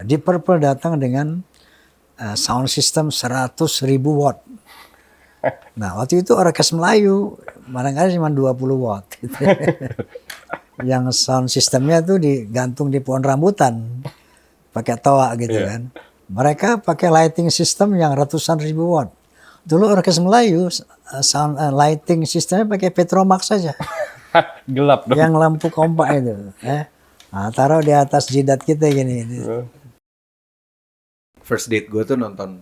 Deep Purple datang dengan sound system 100.000 watt. Nah waktu itu orkes Melayu barangkali cuma 20 watt. Gitu. Yang sound systemnya tuh digantung di pohon rambutan, pakai toa gitu kan. Mereka pakai lighting system yang ratusan ribu watt. Dulu orkes Melayu sound lighting systemnya pakai Petromax saja. Gelap dong. Yang lampu kompak itu. Nah, taruh di atas jidat kita gini. First date gue tuh nonton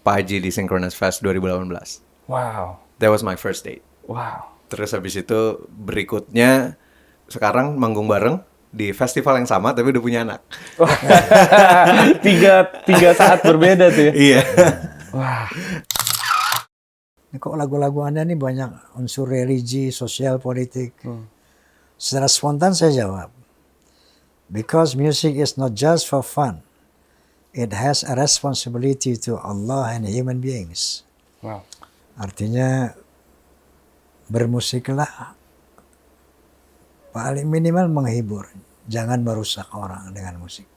Pak Haji di Synchronous Fest 2018. Wow. That was my first date. Wow. Terus habis itu berikutnya sekarang manggung bareng di festival yang sama tapi udah punya anak. tiga saat berbeda tuh ya. Iya. Wah. Kok lagu-lagu Anda ini banyak unsur religi, sosial, politik. Secara spontan saya jawab. Because music is not just for fun. It has a responsibility to Allah and human beings. Wow. Artinya bermusiklah paling minimal menghibur. Jangan merusak orang dengan musik.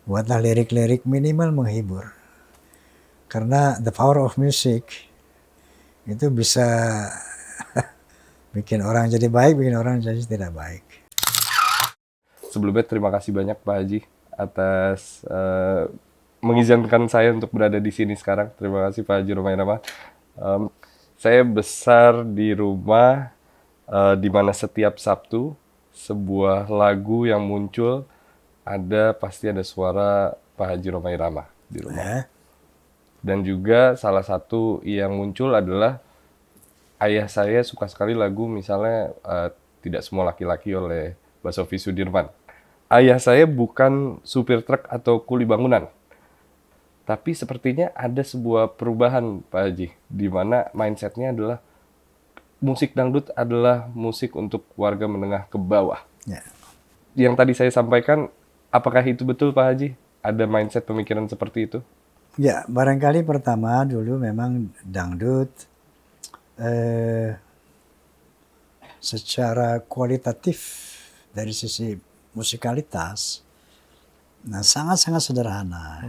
Buatlah lirik-lirik minimal menghibur. Karena the power of music itu bisa bikin orang jadi baik, bikin orang jadi tidak baik. Sebelumnya terima kasih banyak Pak Haji atas mengizinkan saya untuk berada di sini sekarang. Terima kasih Pak Haji Romai Rama. Saya besar di rumah di mana setiap Sabtu sebuah lagu yang muncul pasti ada suara Pak Haji Romai Rama di rumah. Dan juga salah satu yang muncul adalah ayah saya suka sekali lagu misalnya Tidak Semua Laki-Laki oleh Mbak Sofi Sudirman. Ayah saya bukan supir truk atau kuli bangunan. Tapi sepertinya ada sebuah perubahan Pak Haji, di mana mindsetnya adalah musik dangdut adalah musik untuk warga menengah ke bawah. Ya. Yang tadi saya sampaikan, apakah itu betul Pak Haji? Ada mindset pemikiran seperti itu? Ya, barangkali pertama dulu memang dangdut secara kualitatif dari sisi musikalitas, nah sangat-sangat sederhana.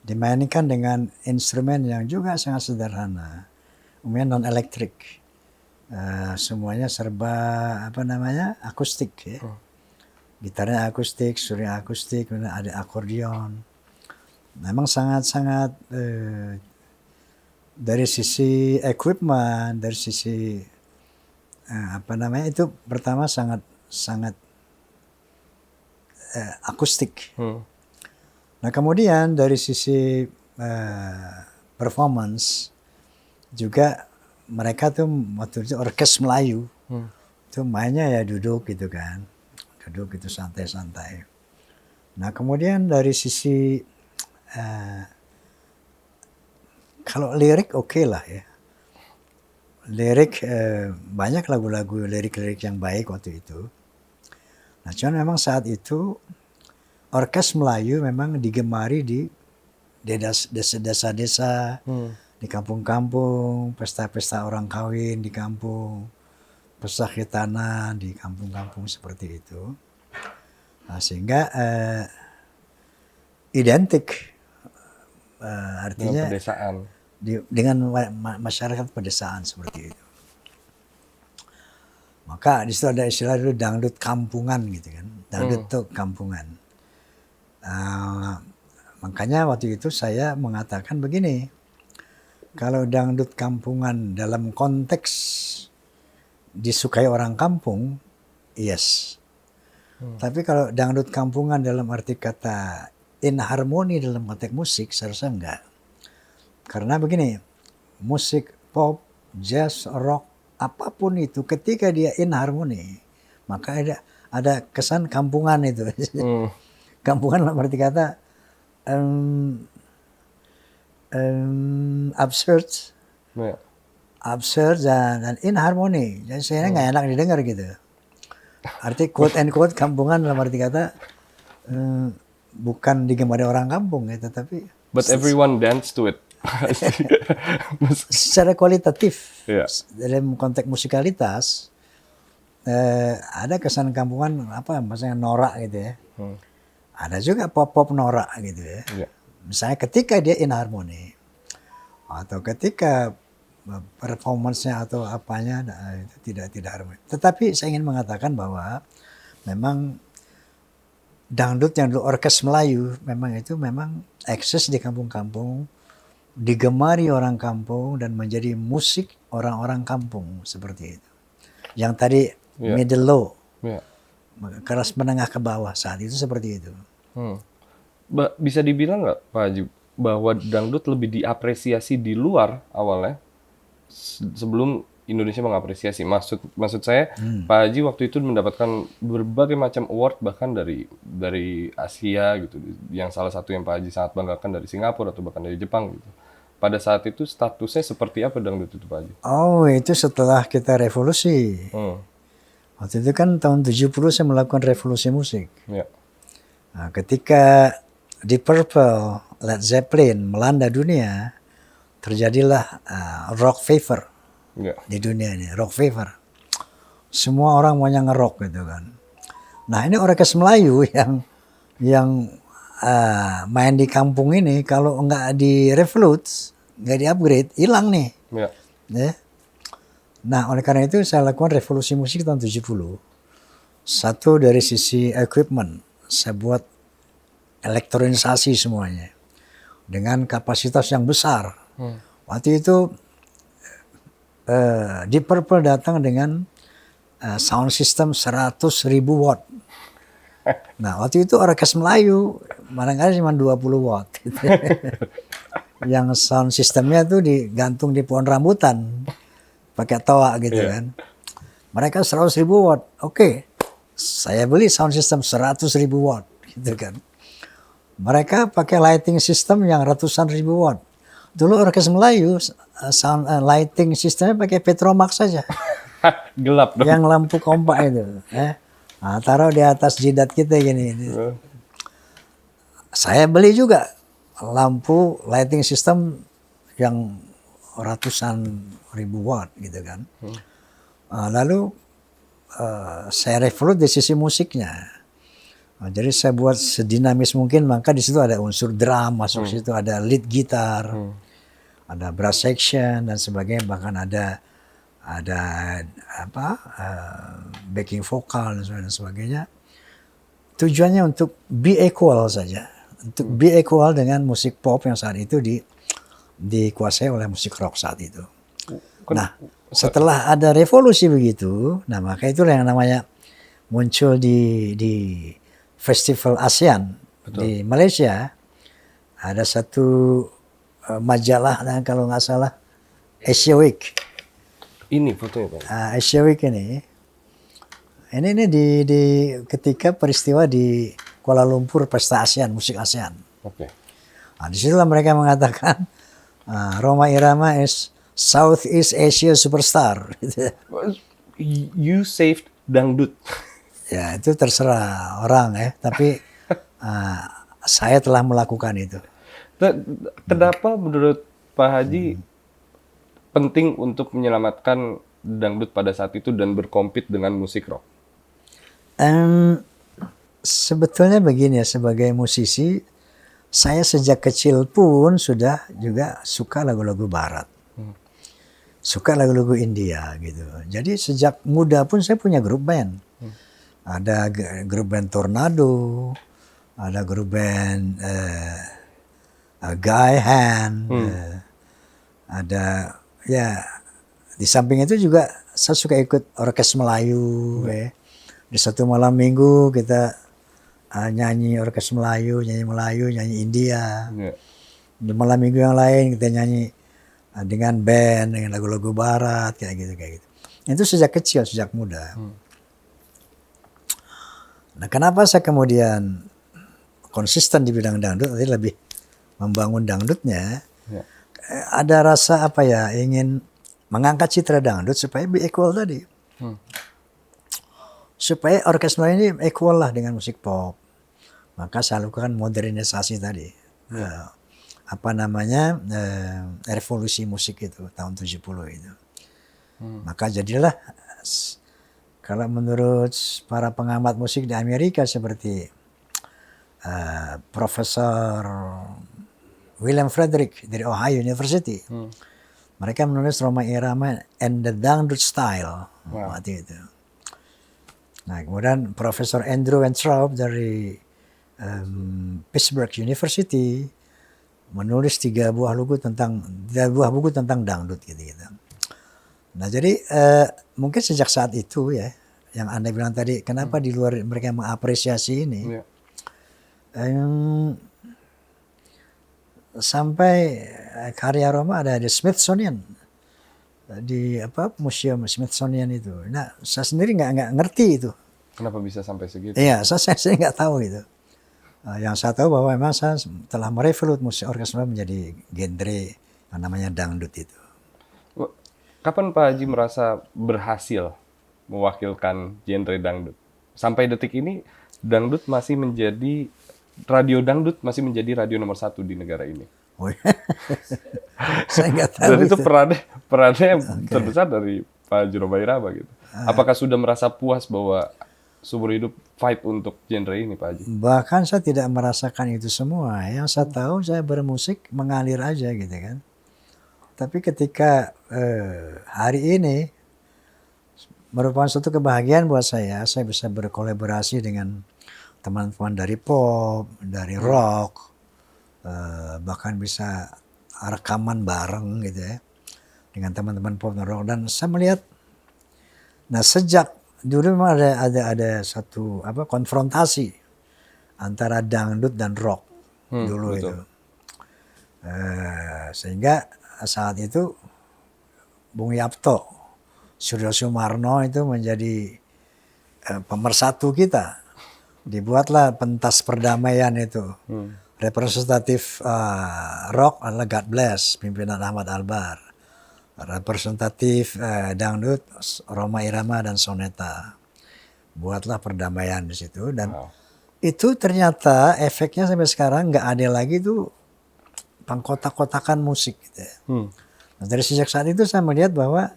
Dimainkan dengan instrumen yang juga sangat sederhana, umumnya non elektrik. Semuanya serba akustik ya. Gitarnya akustik, surya akustik, kemudian ada akordeon. Memang sangat-sangat dari sisi equipment, dari sisi itu pertama sangat akustik. Nah kemudian dari sisi performance juga mereka tuh waktu itu orkes Melayu tuh mainnya ya duduk gitu kan, duduk gitu santai-santai. Nah kemudian dari sisi kalau lirik oke lah ya, lirik banyak lagu-lagu lirik-lirik yang baik waktu itu. Nah cuman memang saat itu orkes Melayu memang digemari di desa-desa, di kampung-kampung, pesta-pesta orang kawin di kampung, pesta khitanan di kampung-kampung seperti itu. Nah, sehingga identik artinya dengan pedesaan. Dengan masyarakat pedesaan seperti itu. Maka di situ ada istilah dulu dangdut kampungan gitu kan, dangdut itu kampungan. Makanya waktu itu saya mengatakan begini, kalau dangdut kampungan dalam konteks disukai orang kampung, yes. Tapi kalau dangdut kampungan dalam arti kata inharmoni dalam konteks musik, seharusnya enggak. Karena begini, musik pop, jazz, rock, apapun itu ketika dia inharmoni, maka ada kesan kampungan itu. Kampungan dalam arti kata absurd, absurd dan inharmoni. Jadi saya nggak enak didengar gitu. Arti quote and quote kampungan dalam arti kata bukan digemari orang kampung ya, tetapi but everyone dance to it. Secara kualitatif dalam konteks musikalitas ada kesan kampungan misalnya norak gitu ya. Ada juga pop-pop norak gitu ya. Iya. Misalnya ketika dia inharmoni atau ketika performance-nya atau apanya itu tidak harmoni. Tetapi saya ingin mengatakan bahwa memang dangdut yang dulu orkes Melayu memang eksis di kampung-kampung, digemari orang kampung dan menjadi musik orang-orang kampung seperti itu. Yang tadi Iya. middle low, Iya. kelas menengah ke bawah saat itu seperti itu. Bisa dibilang nggak Pak Haji bahwa dangdut lebih diapresiasi di luar awalnya sebelum Indonesia mengapresiasi? Maksud saya Pak Haji waktu itu mendapatkan berbagai macam award bahkan dari Asia gitu, yang salah satu yang Pak Haji sangat banggakan dari Singapura atau bahkan dari Jepang gitu. Pada saat itu statusnya seperti apa dangdut itu Pak Haji? Oh, itu setelah kita revolusi. Waktu itu kan tahun 70 saya melakukan revolusi musik. Ya. Nah, ketika Deep Purple, Led Zeppelin melanda dunia, terjadilah rock fever Ya. di dunia ini, rock fever. Semua orang maunya ngerok gitu kan. Nah ini orkes Melayu yang main di kampung ini kalau nggak di revolute, nggak di upgrade, hilang nih. Ya. Ya. Nah oleh karena itu saya lakukan revolusi musik tahun 70. Satu dari sisi equipment, saya buat elektronisasi semuanya dengan kapasitas yang besar. Waktu itu Deep Purple datang dengan sound system 100.000 watt. Nah waktu itu orkes Melayu barangkali cuma 20 watt. Gitu. Yang sound systemnya tuh digantung di pohon rambutan pakai toa gitu kan. Mereka 100.000 watt. Oke, saya beli sound system 100.000 watt gitu kan. Mereka pakai lighting system yang ratusan ribu watt. Dulu orkes Melayu sound lighting sistemnya pakai Petromax saja. Gelap dong. Yang lampu kompak itu. Nah, taruh di atas jidat kita gini. Saya beli juga lampu lighting system yang ratusan ribu watt gitu kan. Lalu saya revolut di sisi musiknya. Jadi saya buat sedinamis mungkin, maka di situ ada unsur drum masuk situ, ada lead gitar, ada brass section dan sebagainya, bahkan ada backing vokal dan sebagainya. Tujuannya untuk be equal saja, untuk be equal dengan musik pop yang saat itu dikuasai oleh musik rock saat itu. Nah, setelah ada revolusi begitu, nah maka itulah yang namanya muncul di Festival ASEAN. Betul. Di Malaysia ada satu majalah, dan kalau nggak salah Asia Week. Ini fotonya Pak. Asia Week ini di ketika peristiwa di Kuala Lumpur pesta ASEAN, musik ASEAN. Oke. Nah, di situlah mereka mengatakan Rhoma Irama is Southeast Asia superstar. You saved dangdut. Ya itu terserah orang ya, tapi saya telah melakukan itu. Kenapa menurut Pak Haji penting untuk menyelamatkan dangdut pada saat itu dan berkompet dengan musik rock? Sebetulnya begini ya, sebagai musisi, saya sejak kecil pun sudah juga suka lagu-lagu barat. Suka lagu-lagu India gitu. Jadi sejak muda pun saya punya grup band. Ada grup band Tornado, ada grup band Guy Hand, ada ya di samping itu juga saya suka ikut orkes Melayu. Di satu malam minggu kita nyanyi orkes Melayu, nyanyi India. Di malam minggu yang lain kita nyanyi dengan band, dengan lagu-lagu barat kayak gitu. Itu sejak kecil, sejak muda. Nah, kenapa saya kemudian konsisten di bidang dangdut, nanti lebih membangun dangdutnya, ada rasa ingin mengangkat citra dangdut supaya be equal tadi. Supaya orkes Melayu ini equal lah dengan musik pop. Maka saya lakukan modernisasi tadi. Revolusi musik itu, tahun 70 itu. Maka jadilah, kalau menurut para pengamat musik di Amerika seperti Profesor William Frederick dari Ohio University. Mereka menulis Rhoma Irama and the Dangdut Style waktu itu. Nah, kemudian Profesor Andrew Weintraub dari Pittsburgh University menulis 3 buah buku tentang dangdut gitu. Nah, jadi mungkin sejak saat itu ya, yang Anda bilang tadi, kenapa di luar mereka mengapresiasi ini, sampai karya Rhoma ada di Smithsonian, di museum Smithsonian itu. Nah, saya sendiri nggak ngerti itu. Kenapa bisa sampai segitu? Iya, saya nggak tahu itu. Yang saya tahu bahwa memang saya telah merevolut musik orkestra menjadi genre yang namanya dangdut itu. Kapan Pak Haji merasa berhasil mewakilkan genre dangdut? Sampai detik ini dangdut masih menjadi radio dangdut masih menjadi radio nomor 1 di negara ini. Oh, saya nggak tahu. Dan itu perannya yang terbesar dari Pak Haji Rhoma Irama gitu. Apakah sudah merasa puas bahwa seumur hidup fight untuk genre ini, Pak Haji? Bahkan saya tidak merasakan itu semua. Yang saya tahu saya bermusik mengalir aja gitu kan. Tapi ketika hari ini merupakan suatu kebahagiaan buat saya bisa berkolaborasi dengan teman-teman dari pop, dari rock, bahkan bisa rekaman bareng gitu ya dengan teman-teman pop dan rock. Dan saya melihat, nah sejak dulu memang ada satu konfrontasi antara dangdut dan rock dulu betul. Itu sehingga saat itu Bung Yapto Suryo Sumarno itu menjadi pemersatu kita. Dibuatlah pentas perdamaian itu. Representatif rock adalah God Bless, pimpinan Ahmad Albar. Representatif dangdut Rhoma Irama dan Soneta. Buatlah perdamaian di situ, dan itu ternyata efeknya sampai sekarang nggak ada lagi tuh pengkotak-kotakan musik gitu. Nah, dari sejak saat itu saya melihat bahwa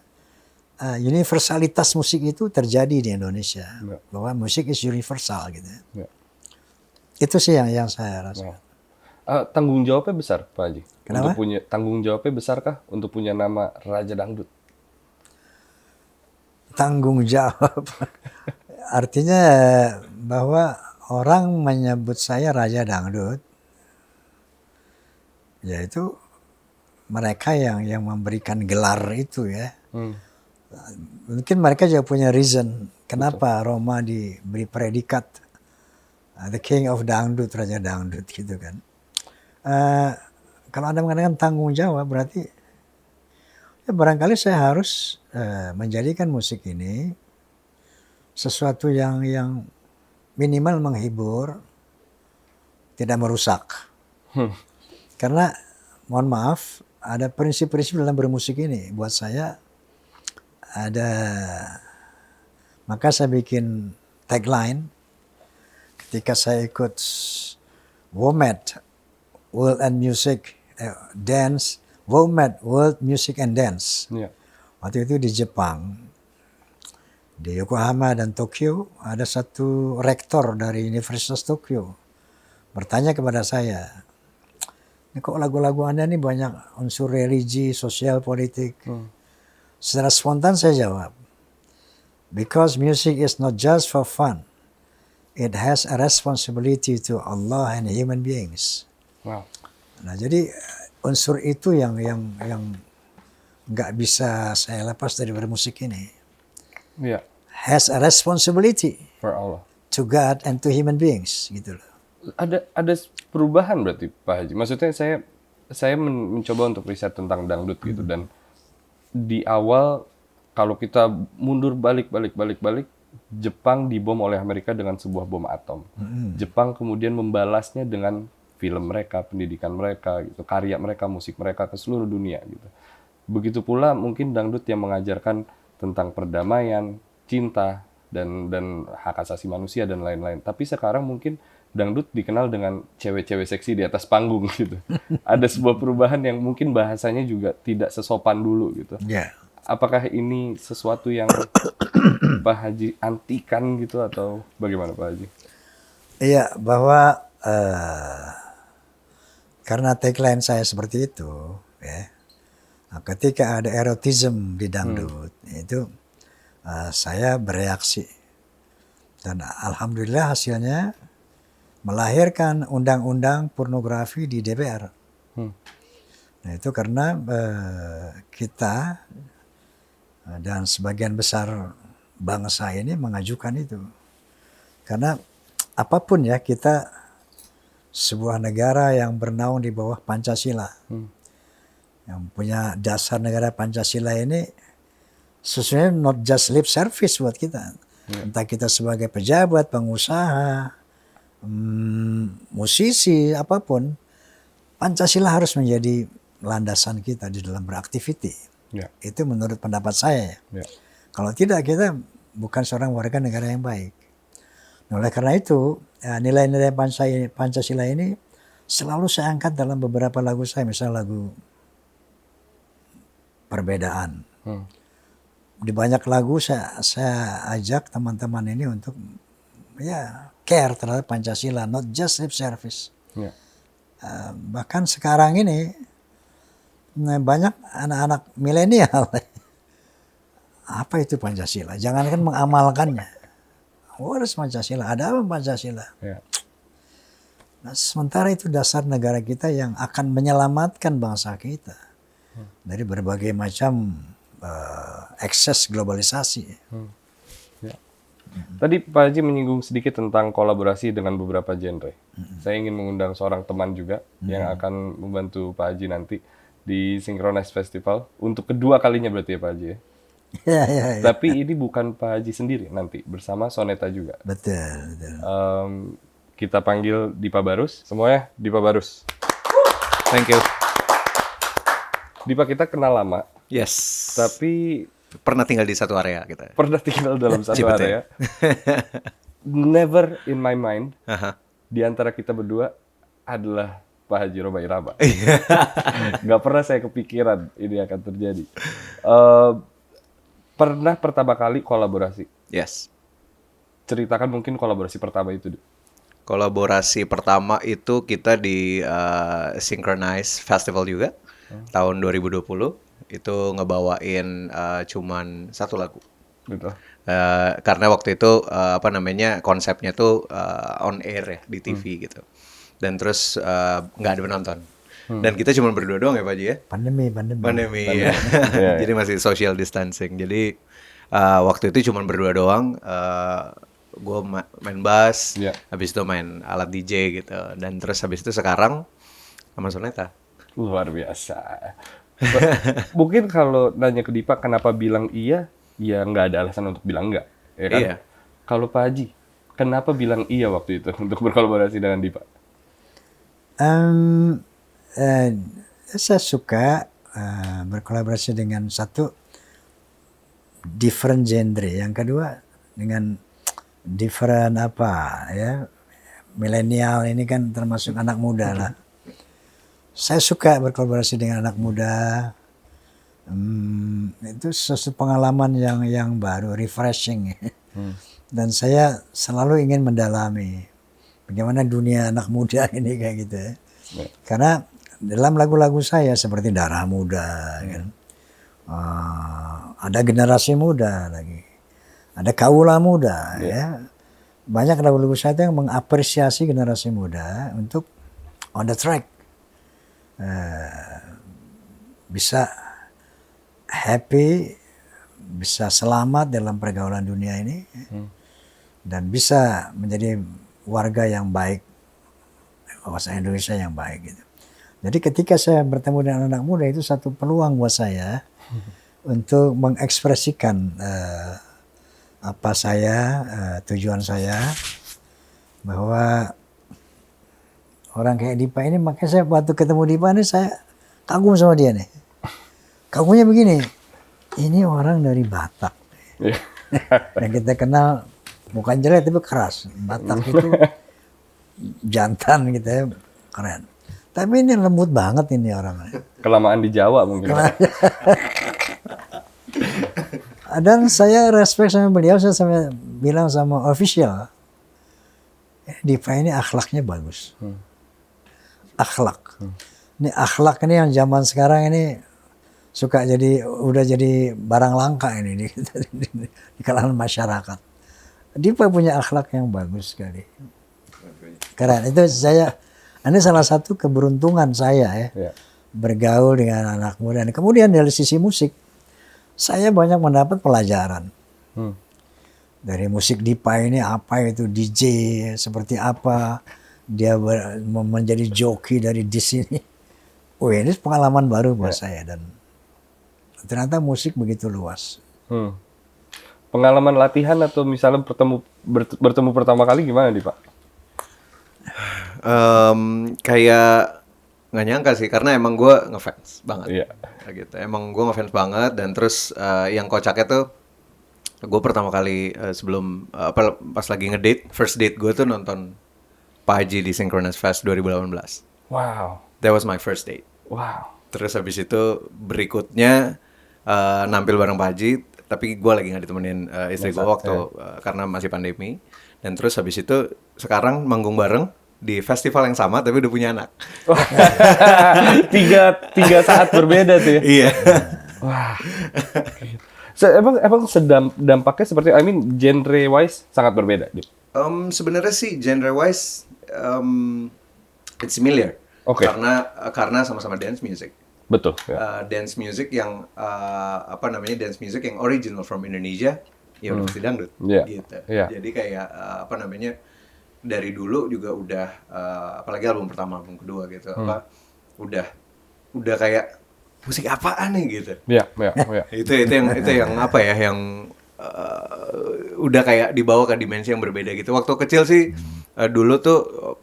universalitas musik itu terjadi di Indonesia, bahwa musik is universal gitu. Itu sih yang saya rasakan. Tanggung jawabnya besar, Pak Haji. Kenapa? Tanggung jawabnya besarkah untuk punya nama Raja Dangdut? Tanggung jawab, artinya bahwa orang menyebut saya Raja Dangdut, yaitu mereka yang memberikan gelar itu ya. Mungkin mereka juga punya reason kenapa Rhoma diberi predikat the King of Dangdut, Raja Dangdut gitu kan. Kalau Anda mengatakan tanggung jawab, berarti ya barangkali saya harus menjadikan musik ini sesuatu yang minimal menghibur, tidak merusak. Karena mohon maaf, ada prinsip-prinsip dalam bermusik ini. Buat saya maka saya bikin tagline ketika saya ikut WOMED, World and Music Dance, WOMED, World Music and Dance. Waktu itu di Jepang, di Yokohama dan Tokyo, ada satu rektor dari Universitas Tokyo bertanya kepada saya, kok lagu-lagu Anda ini banyak unsur religi, sosial, politik. Secara spontan saya jawab, because music is not just for fun, it has a responsibility to Allah and human beings. Wow. Nah, jadi unsur itu yang nggak bisa saya lepas dari bermusik ini. Yeah. Has a responsibility for Allah, to God and to human beings, gitu loh. Ada perubahan berarti Pak Haji. Maksudnya saya mencoba untuk riset tentang dangdut gitu, dan di awal kalau kita mundur balik, Jepang dibom oleh Amerika dengan sebuah bom atom. Jepang kemudian membalasnya dengan film mereka, pendidikan mereka, gitu, karya mereka, musik mereka ke seluruh dunia gitu. Begitu pula mungkin dangdut yang mengajarkan tentang perdamaian, cinta, dan hak asasi manusia dan lain-lain. Tapi sekarang mungkin dangdut dikenal dengan cewek-cewek seksi di atas panggung gitu. Ada sebuah perubahan yang mungkin bahasanya juga tidak sesopan dulu gitu. Yeah. Apakah ini sesuatu yang Pak Haji antikan gitu atau bagaimana Pak Haji? Iya, bahwa karena tagline saya seperti itu, ya. Nah, ketika ada erotisme di dangdut, itu saya bereaksi. Dan alhamdulillah hasilnya melahirkan undang-undang pornografi di DPR. Nah, itu karena kita dan sebagian besar bangsa ini mengajukan itu. Karena apapun ya, kita sebuah negara yang bernaung di bawah Pancasila. Yang punya dasar negara Pancasila ini sesungguhnya not just lip service buat kita. Entah kita sebagai pejabat, pengusaha, musisi, apapun, Pancasila harus menjadi landasan kita di dalam beraktiviti. Itu menurut pendapat saya. Kalau tidak, kita bukan seorang warga negara yang baik. Nah, oleh karena itu, nilai-nilai Pancasila ini selalu saya angkat dalam beberapa lagu saya. Misal lagu Perbedaan. Di banyak lagu saya ajak teman-teman ini untuk ya care terhadap Pancasila, not just lip service. Bahkan sekarang ini banyak anak-anak milenial. Apa itu Pancasila? Jangankan mengamalkannya. What is Pancasila? Ada apa Pancasila? Nah, sementara itu dasar negara kita yang akan menyelamatkan bangsa kita dari berbagai macam ekses globalisasi. Tadi Pak Haji menyinggung sedikit tentang kolaborasi dengan beberapa genre. Saya ingin mengundang seorang teman juga yang akan membantu Pak Haji nanti di Synchronize Festival untuk kedua kalinya berarti ya Pak Haji ya? Ya. Tapi ini bukan Pak Haji sendiri nanti, bersama Soneta juga. Betul. Kita panggil Dipa Barus. Semuanya Dipa Barus. Thank you. Dipa, kita kenal lama. Yes. Tapi Pernah tinggal di satu area kita. pernah tinggal dalam satu Cibete. area. Never in my mind, di antara kita berdua adalah Pak Haji Roma Irama. Nggak pernah saya kepikiran ini akan terjadi. Pernah pertama kali kolaborasi. Yes. Ceritakan mungkin kolaborasi pertama itu. Kolaborasi pertama itu kita di Synchronize Festival juga, tahun 2020. Itu ngebawain cuman satu lagu. Gitu. Karena waktu itu konsepnya tuh on air ya di TV gitu. Dan terus nggak ada penonton. Dan kita cuma berdua doang ya Pak Haji ya. Pandemi ya. Jadi masih social distancing. Jadi waktu itu cuma berdua doang. Gue main bass, habis itu main alat DJ gitu. Dan terus habis itu sekarang sama Soneta. Luar biasa. Mungkin kalau nanya ke Dipa kenapa bilang iya, ya nggak ada alasan untuk bilang enggak, ya kan? Iya. Kalau Pak Haji, kenapa bilang iya waktu itu untuk berkolaborasi dengan Dipa? Saya suka berkolaborasi dengan satu different genre, yang kedua dengan different milenial ini kan termasuk anak muda lah. Saya suka berkolaborasi dengan anak muda. Itu sesuatu pengalaman yang baru, refreshing. Dan saya selalu ingin mendalami bagaimana dunia anak muda ini kayak gitu ya. Karena dalam lagu-lagu saya seperti Darah Muda, kan, ada generasi muda lagi, ada kaula muda, ya. Banyak lagu-lagu saya yang mengapresiasi generasi muda untuk on the track. Bisa happy, bisa selamat dalam pergaulan dunia ini, dan bisa menjadi warga yang baik, bangsa Indonesia yang baik gitu. Jadi ketika saya bertemu dengan anak muda, itu satu peluang buat saya untuk mengekspresikan tujuan saya, bahwa orang kayak Dipa ini, makanya saya waktu ketemu Dipa ini saya kagum sama dia nih. Kagumnya begini, ini orang dari Batak. Yang kita kenal bukan jelek tapi keras. Batak itu jantan gitu ya, keren. Tapi ini lembut banget ini orangnya. Kelamaan di Jawa mungkin. Dan saya respect sama beliau, saya bilang sama official, Dipa ini akhlaknya bagus. Akhlak. Ini akhlak ini yang zaman sekarang ini udah jadi barang langka ini di kalangan masyarakat. Dipa punya akhlak yang bagus sekali. Keren. Ini salah satu keberuntungan saya ya. Bergaul dengan anak muda. Dan kemudian dari sisi musik, saya banyak mendapat pelajaran. Dari musik Dipa ini apa itu DJ, seperti apa dia menjadi joki dari di sini. Ini pengalaman baru buat saya dan ternyata musik begitu luas. Pengalaman latihan atau misalnya bertemu pertama kali gimana nih Pak? Kayak nggak nyangka sih karena emang gue ngefans banget. Iya. Gitu. Emang gue ngefans banget dan terus yang kocaknya tuh gue pertama kali sebelum pas lagi ngedate, first date gue tuh nonton Pak Haji di Synchronous Fest 2018. Wow. That was my first date. Wow. Terus habis itu berikutnya nampil bareng Pak Haji, tapi gue lagi nggak ditemenin istri gue waktu karena masih pandemi. Dan terus habis itu sekarang manggung bareng di festival yang sama tapi udah punya anak. tiga saat berbeda tuh ya. Iya. Wah. Emang dampaknya seperti, genre wise sangat berbeda. Sebenarnya sih genre wise it's similar. Oke. Karena sama-sama dance music. Betul. Dance music yang dance music yang original from Indonesia, ya udah pasti dangdut. Gitu. Jadi kayak dari dulu juga udah apalagi album pertama, album kedua gitu udah kayak musik apaan nih gitu. Iya. Itu yang apa ya yang udah kayak dibawa ke dimensi yang berbeda gitu. Waktu kecil sih dulu tuh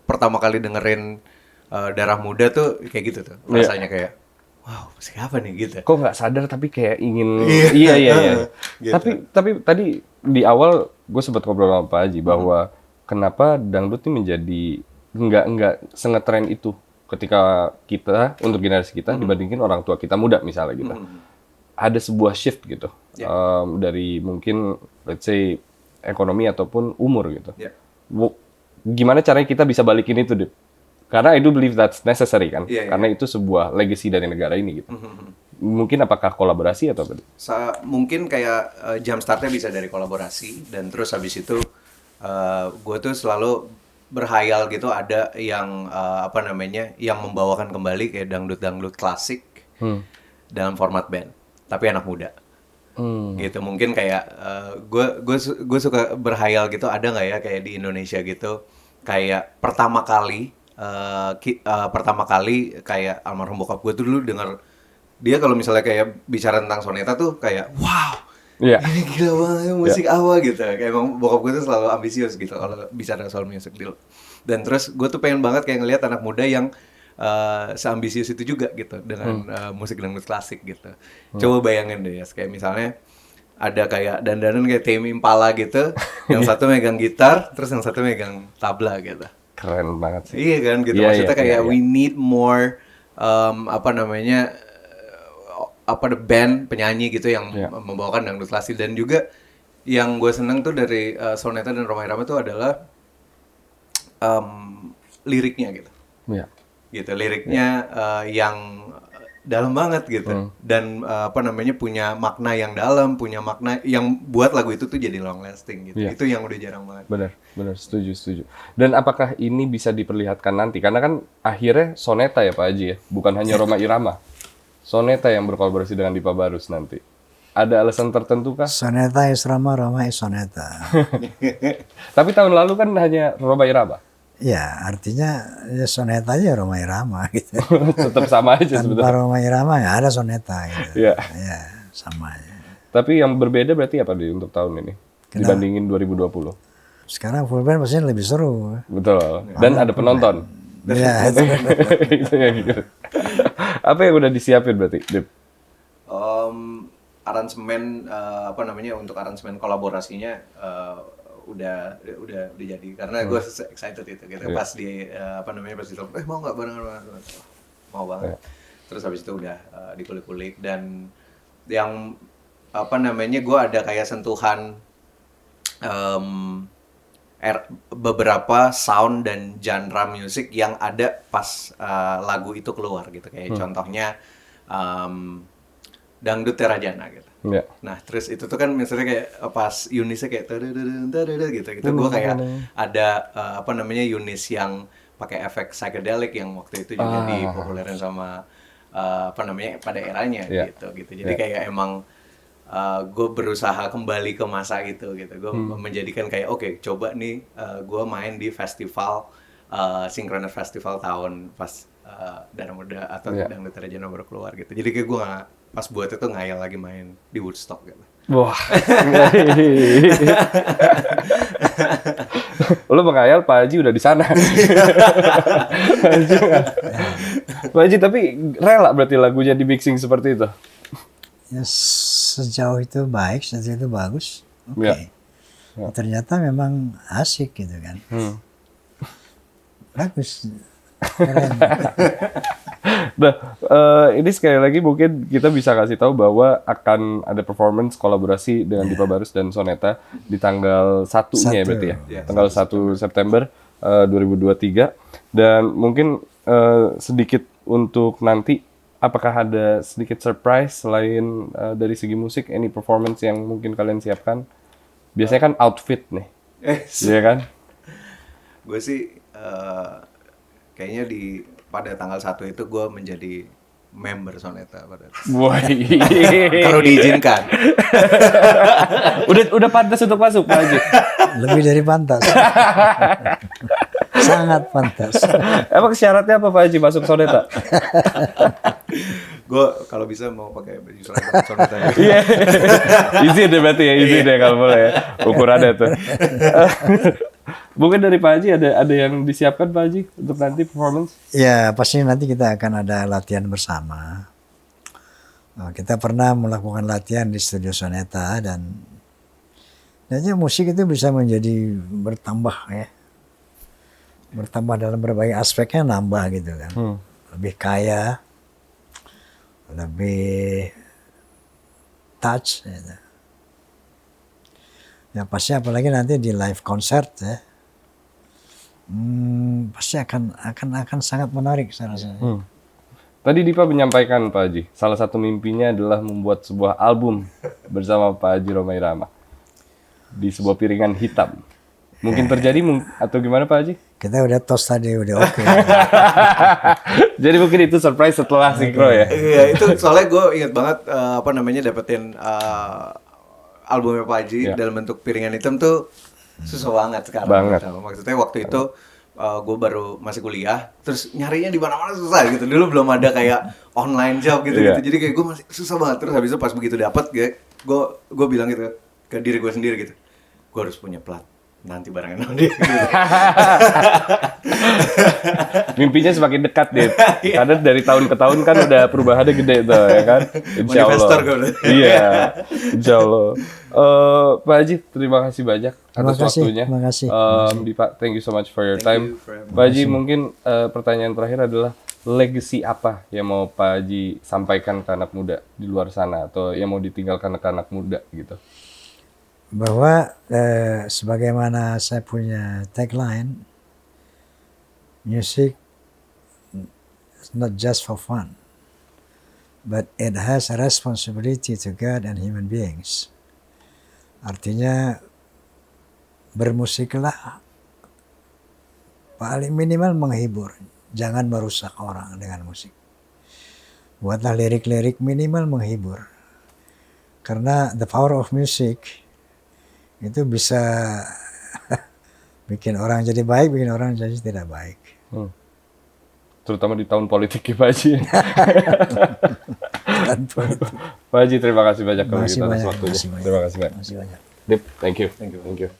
pertama kali dengerin Darah Muda tuh kayak gitu tuh. Rasanya kayak wow, musik apa nih gitu. Kok nggak sadar tapi kayak ingin iya. Gitu. Tapi tadi di awal gue sempat ngobrol sama Pak Haji bahwa kenapa dangdut ini menjadi nggak sengetren itu ketika kita untuk generasi kita dibandingin orang tua kita muda misalnya gitu. Ada sebuah shift gitu dari mungkin let's say ekonomi ataupun umur gitu. Gimana caranya kita bisa balikin itu, Dip? Karena I do believe that's necessary kan, karena itu sebuah legacy dari negara ini gitu. Mungkin apakah kolaborasi atau apa? Mungkin kayak jump startnya bisa dari kolaborasi dan terus habis itu gue tuh selalu berhayal gitu ada yang yang membawakan kembali kayak dangdut klasik dalam format band tapi anak muda. Gitu mungkin kayak gue suka berhayal gitu ada nggak ya kayak di Indonesia gitu kayak pertama kali kayak almarhum bokap gue tuh dulu denger dia kalau misalnya kayak bicara tentang soneta tuh kayak wow ini gila banget musik awal gitu kayak emang bokap gue tuh selalu ambisius gitu kalau bicara soal musik dulu. Dan terus gue tuh pengen banget kayak ngelihat anak muda yang seambisius itu juga gitu dengan musik dangdut klasik gitu. Coba bayangin deh ya kayak misalnya ada kayak dandanan kayak Tame Impala gitu yang satu megang gitar terus yang satu megang tabla gitu. Keren banget sih. Iya kan gitu maksudnya kayak we need more the band penyanyi gitu yang membawakan dangdut klasik. Dan juga yang gue seneng tuh dari Soneta dan Rhoma Irama tuh adalah liriknya gitu. Gitu liriknya yang dalam banget gitu dan punya makna yang dalam, punya makna yang buat lagu itu tuh jadi long lasting gitu. Itu yang udah jarang banget. Benar, setuju. Dan apakah ini bisa diperlihatkan nanti? Karena kan akhirnya Soneta ya Pak Haji ya, bukan hanya Rhoma Irama. Soneta yang berkolaborasi dengan Dipa Barus nanti. Ada alasan tertentu kah? Soneta is Rhoma, Rhoma is Soneta. Tapi tahun lalu kan hanya Rhoma Irama. Ya, artinya ya Soneta aja Rhoma Irama gitu. Tetap sama aja sebetulnya. Tanpa Rhoma Irama ya ada Soneta gitu. Ya, sama aja. Tapi yang berbeda berarti apa di untuk tahun ini? Dibandingin 2020? Sekarang full band pastinya lebih seru. Betul. Dan ada penonton. Iya, itu Itu yang gitu. Apa yang udah disiapin berarti, Dip? Aransemen untuk aransemen kolaborasinya udah jadi karena gue excited itu gitu pas di pas di telepon mau nggak bareng mau banget. Terus habis itu udah dikulik-kulik dan yang gue ada kayak sentuhan beberapa sound dan genre musik yang ada pas lagu itu keluar gitu. Kayak contohnya dangdut Terajana gitu. Ya. Nah, terus itu tuh kan misalnya kayak pas Yunisnya kayak gitu. Gue kayak ada Yunis yang pakai efek psychedelic yang waktu itu juga dipopulerin sama pada eranya gitu. Jadi kayak emang gue berusaha kembali ke masa itu gitu. Gue menjadikan kayak oke, coba nih gue main di festival Synchronize Festival tahun pas Dana Muda atau Dangdut Terajana baru keluar gitu. Jadi kayak gue pas buat itu ngayal lagi main di Woodstock gitu. Wah. Lo menghayal Pak Haji udah di sana. Pak Haji tapi rela berarti lagunya di mixing seperti itu. Ya, sejauh itu baik, sejauh itu bagus. Oke. Ya. Ternyata memang asik gitu kan. Bagus. Keren. Nah, ini sekali lagi mungkin kita bisa kasih tahu bahwa akan ada performance kolaborasi dengan Dipa Barus dan Soneta di tanggal 1-nya ya berarti ya. Tanggal 1 September 2023. Dan mungkin sedikit untuk nanti, apakah ada sedikit surprise selain dari segi musik, any performance yang mungkin kalian siapkan? Biasanya kan outfit nih, iya kan? Gue sih kayaknya pada tanggal 1 itu gue menjadi member Soneta pada kalau diizinkan. Udah pantas untuk masuk Pak Haji? Lebih dari pantas. Sangat pantas. Emang syaratnya apa Pak Haji masuk Soneta? Gue kalau bisa mau pakai baju seragam Soneta. Iya. Izin deh berarti ya, izin deh kalau boleh ya. Ukurannya tuh. Mungkin dari Pak Haji ada yang disiapkan Pak Haji untuk nanti performance? Ya, pasti nanti kita akan ada latihan bersama. Kita pernah melakukan latihan di studio Soneta dan musik itu bisa menjadi bertambah ya. Bertambah dalam berbagai aspeknya, nambah gitu kan. Lebih kaya, lebih touch gitu. Ya pasti apalagi nanti di live concert ya. Pasti akan sangat menarik saya rasa. Tadi Dipa menyampaikan Pak Haji, salah satu mimpinya adalah membuat sebuah album bersama Pak Haji Rhoma Irama di sebuah piringan hitam. Mungkin terjadi atau gimana Pak Haji? Kita udah tos tadi, udah oke. Jadi mungkin itu surprise setelah sinkro ya? Iya, itu soalnya gue ingat banget dapetin albumnya Pak Haji dalam bentuk piringan hitam tuh susah banget sekarang. Banget. Gitu. Maksudnya waktu itu gue baru masih kuliah, terus nyarinya di mana-mana susah gitu. Dulu belum ada kayak online job gitu. Jadi kayak gue masih susah banget. Terus habis itu pas begitu dapat, gue bilang gitu ke diri gue sendiri gitu, gue harus punya plat. Nanti barengan sama dia. Gitu. Mimpinya semakin dekat deh. Karena dari tahun ke tahun kan udah perubahannya gede tuh ya kan. Insya Allah. Iya. Insya Allah. Pak Haji, terima kasih banyak atas waktunya. Terima kasih. Dipa, thank you so much for your time. Pak Haji, mungkin pertanyaan terakhir adalah legacy apa yang mau Pak Haji sampaikan ke anak muda di luar sana atau yang mau ditinggalkan ke anak muda gitu? Bahwa sebagaimana saya punya tagline, music is not just for fun, but it has a responsibility to God and human beings. Artinya bermusiklah paling minimal menghibur, jangan merusak orang dengan musik. Buatlah lirik-lirik minimal menghibur, karena the power of music itu bisa bikin orang jadi baik, bikin orang jadi tidak baik. Terutama di tahun politik ya Pak Haji. Pak Haji, terima kasih banyak kalau kita atas waktunya. Terima kasih banyak. Terima kasih banyak. Dip, thank you.